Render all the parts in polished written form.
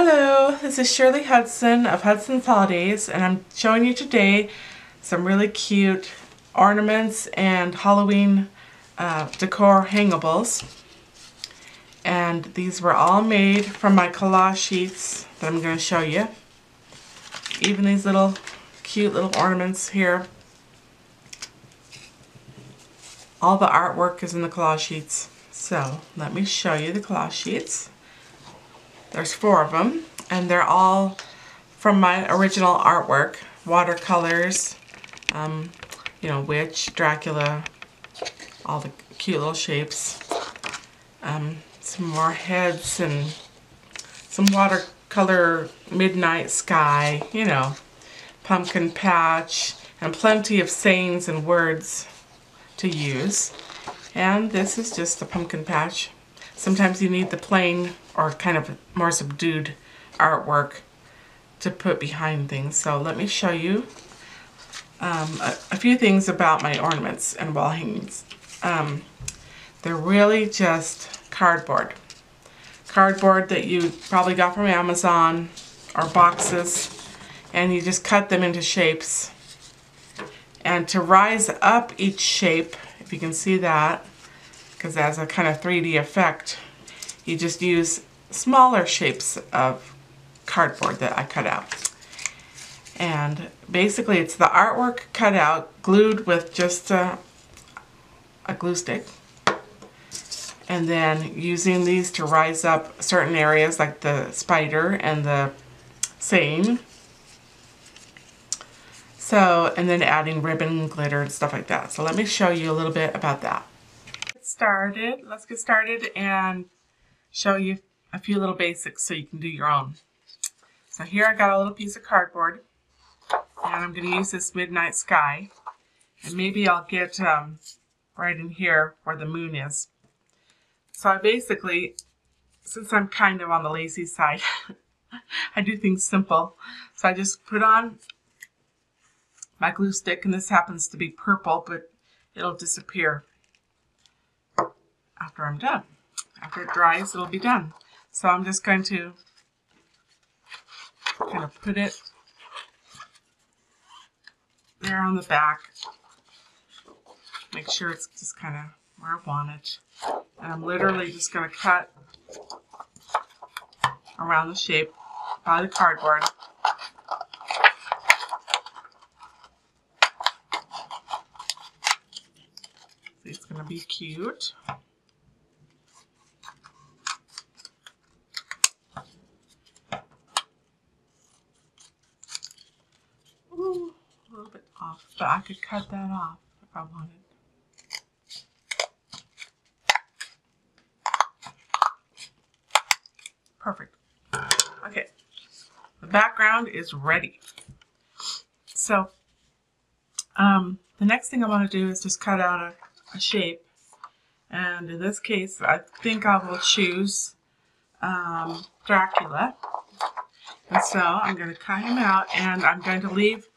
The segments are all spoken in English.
Hello, this is Shirley Hudson of Hudson's Holidays, and I'm showing you today some really cute ornaments and Halloween decor hangables. And these were all made from my collage sheets that I'm going to show you. Even these little cute little ornaments here. All the artwork is in the collage sheets. So let me show you the collage sheets. There's 4 of them, and they're all from my original artwork. Watercolors, witch, Dracula, all the cute little shapes. Some more heads and some watercolor midnight sky, pumpkin patch, and plenty of sayings and words to use. And this is just a pumpkin patch. Sometimes you need the plain or kind of more subdued artwork to put behind things. So let me show you a few things about my ornaments and wall hangings. They're really just cardboard. Cardboard that you probably got from Amazon or boxes, and you just cut them into shapes. And to rise up each shape, if you can see that, because it has a kind of 3D effect, you just use smaller shapes of cardboard that I cut out. And basically it's the artwork cut out, glued with just a glue stick. And then using these to rise up certain areas like the spider and the saying. So, and then adding ribbon, glitter, and stuff like that. So let me show you a little bit about that. Let's get started and show you a few little basics so you can do your own. So here I got a little piece of cardboard, and I'm going to use this midnight sky, and maybe I'll get right in here where the moon is. So I basically, since I'm kind of on the lazy side, I do things simple. So I just put on my glue stick, and this happens to be purple, but it'll disappear after I'm done. After it dries, it'll be done. So I'm just going to kind of put it there on the back. Make sure it's just kind of where I want it. And I'm literally just going to cut around the shape by the cardboard. See, it's going to be cute. Ooh, a little bit off, but I could cut that off if I wanted. Perfect. Okay, the background is ready. So, the next thing I want to do is just cut out a shape. And in this case, I think I will choose Dracula. And so I'm going to cut him out, and I'm going to leave,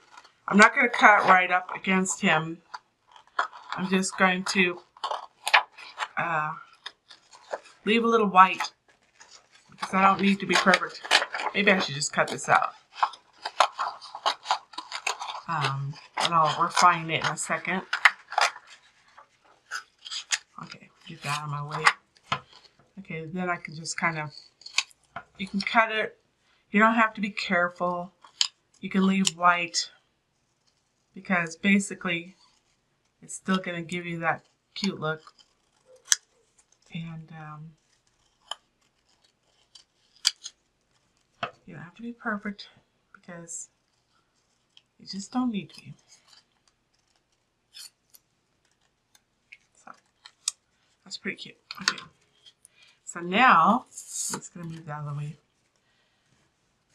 I'm not going to cut right up against him. I'm just going to leave a little white, because I don't need to be perfect. Maybe I should just cut this out. And I'll refine it in a second. Okay, get that out of my way. Okay, then I can just kind of, you can cut it. You don't have to be careful. You can leave white, because basically it's still going to give you that cute look. And you don't have to be perfect, because you just don't need to be. So that's pretty cute. Okay. So now, I'm just going to move that out of the way.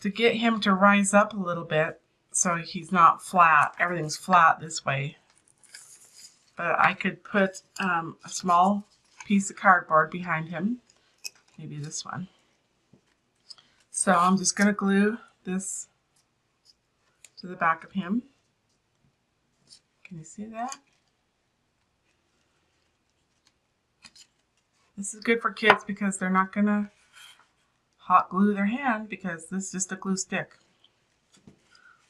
To get him to rise up a little bit, so he's not flat, everything's flat this way. But I could put a small piece of cardboard behind him, maybe this one. So I'm just going to glue this to the back of him. Can you see that? This is good for kids because they're not going to hot glue their hand because this is just a glue stick.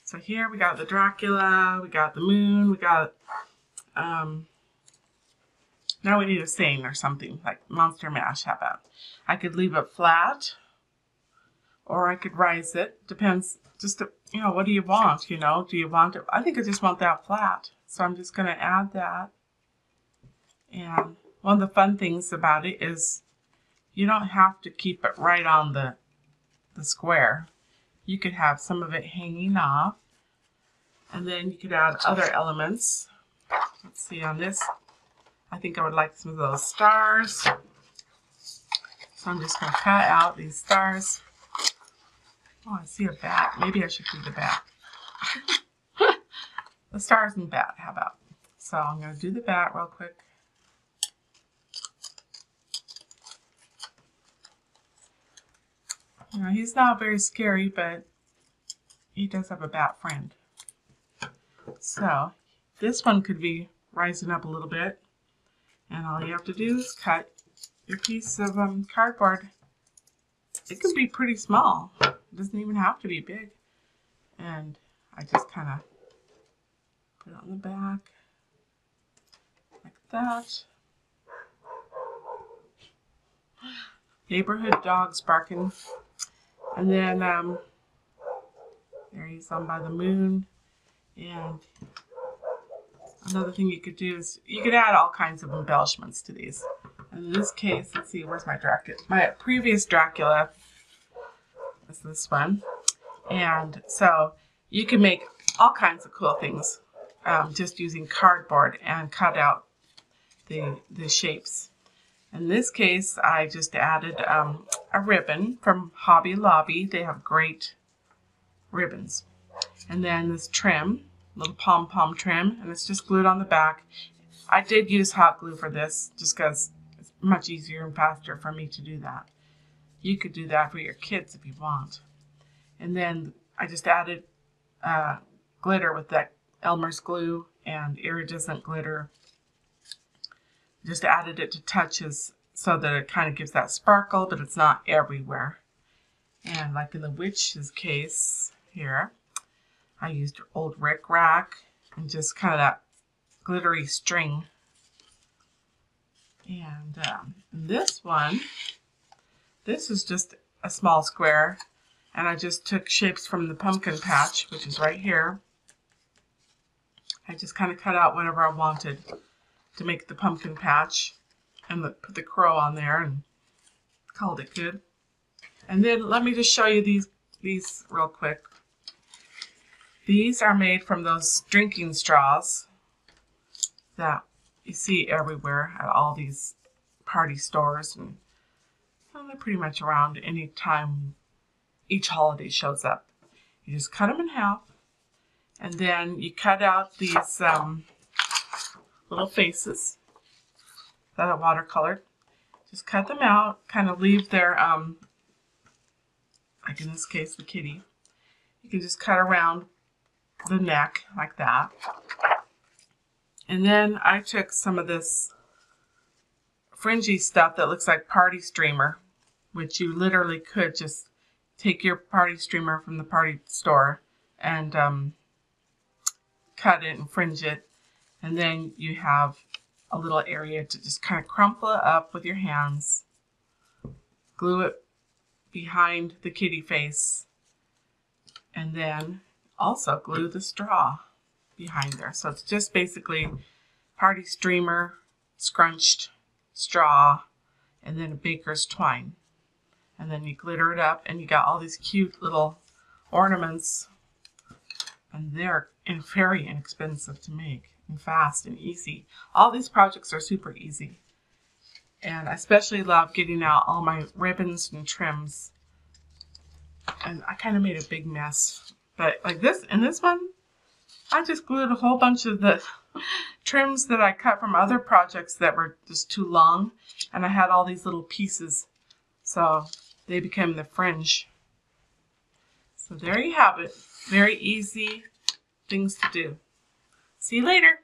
So here we got the Dracula, we got the moon, we got, now we need a saying or something, like Monster Mash, how about? I could leave it flat, or I could rise it, depends, just, you know, what do you want, you know? Do you want it, I think I just want that flat. So I'm just going to add that. And one of the fun things about it is you don't have to keep it right on the square. You could have some of it hanging off, and then you could add other elements. Let's see, on this, I think I would like some of those stars. So I'm just going to cut out these stars. Oh, I see a bat. Maybe I should do the bat. The stars and bat, how about? So I'm going to do the bat real quick. You know, he's not very scary, but he does have a bat friend. So this one could be rising up a little bit. And all you have to do is cut your piece of cardboard. It can be pretty small. It doesn't even have to be big. And I just kind of put it on the back like that. Neighborhood dogs barking. And then there he's on by the moon. And another thing you could do is you could add all kinds of embellishments to these. In this case, let's see, where's my Dracula? My previous Dracula is this one. And so you can make all kinds of cool things just using cardboard and cut out the shapes. In this case, I just added a ribbon from Hobby Lobby. They have great ribbons. And then this trim, little pom-pom trim, and it's just glued on the back. I did use hot glue for this just because it's much easier and faster for me to do that. You could do that for your kids if you want. And then I just added glitter with that Elmer's glue and iridescent glitter. Just added it to touches so that it kind of gives that sparkle, but it's not everywhere. And like in the witch's case here, I used old rickrack and just kind of that glittery string. And this one, this is just a small square, and I just took shapes from the pumpkin patch, which is right here. I just kind of cut out whatever I wanted to make the pumpkin patch and put the crow on there and called it good. And then let me just show you these real quick. These are made from those drinking straws that you see everywhere at all these party stores, and well, they're pretty much around any time each holiday shows up. You just cut them in half, and then you cut out these little faces that are watercolored. Just cut them out, kind of leave their, like in this case, the kitty. You can just cut around the neck like that. And then I took some of this fringy stuff that looks like party streamer, which you literally could just take your party streamer from the party store and cut it and fringe it. And then you have a little area to just kind of crumple it up with your hands, glue it behind the kitty face, and then also glue the straw behind there. So it's just basically party streamer, scrunched straw, and then a baker's twine. And then you glitter it up, and you got all these cute little ornaments, and they're very inexpensive to make and fast and easy. All these projects are super easy, and I especially love getting out all my ribbons and trims. And I kind of made a big mess, but like this, in this one, I just glued a whole bunch of the trims that I cut from other projects that were just too long, and I had all these little pieces, so they became the fringe. So there you have it. Very easy things to do. See you later.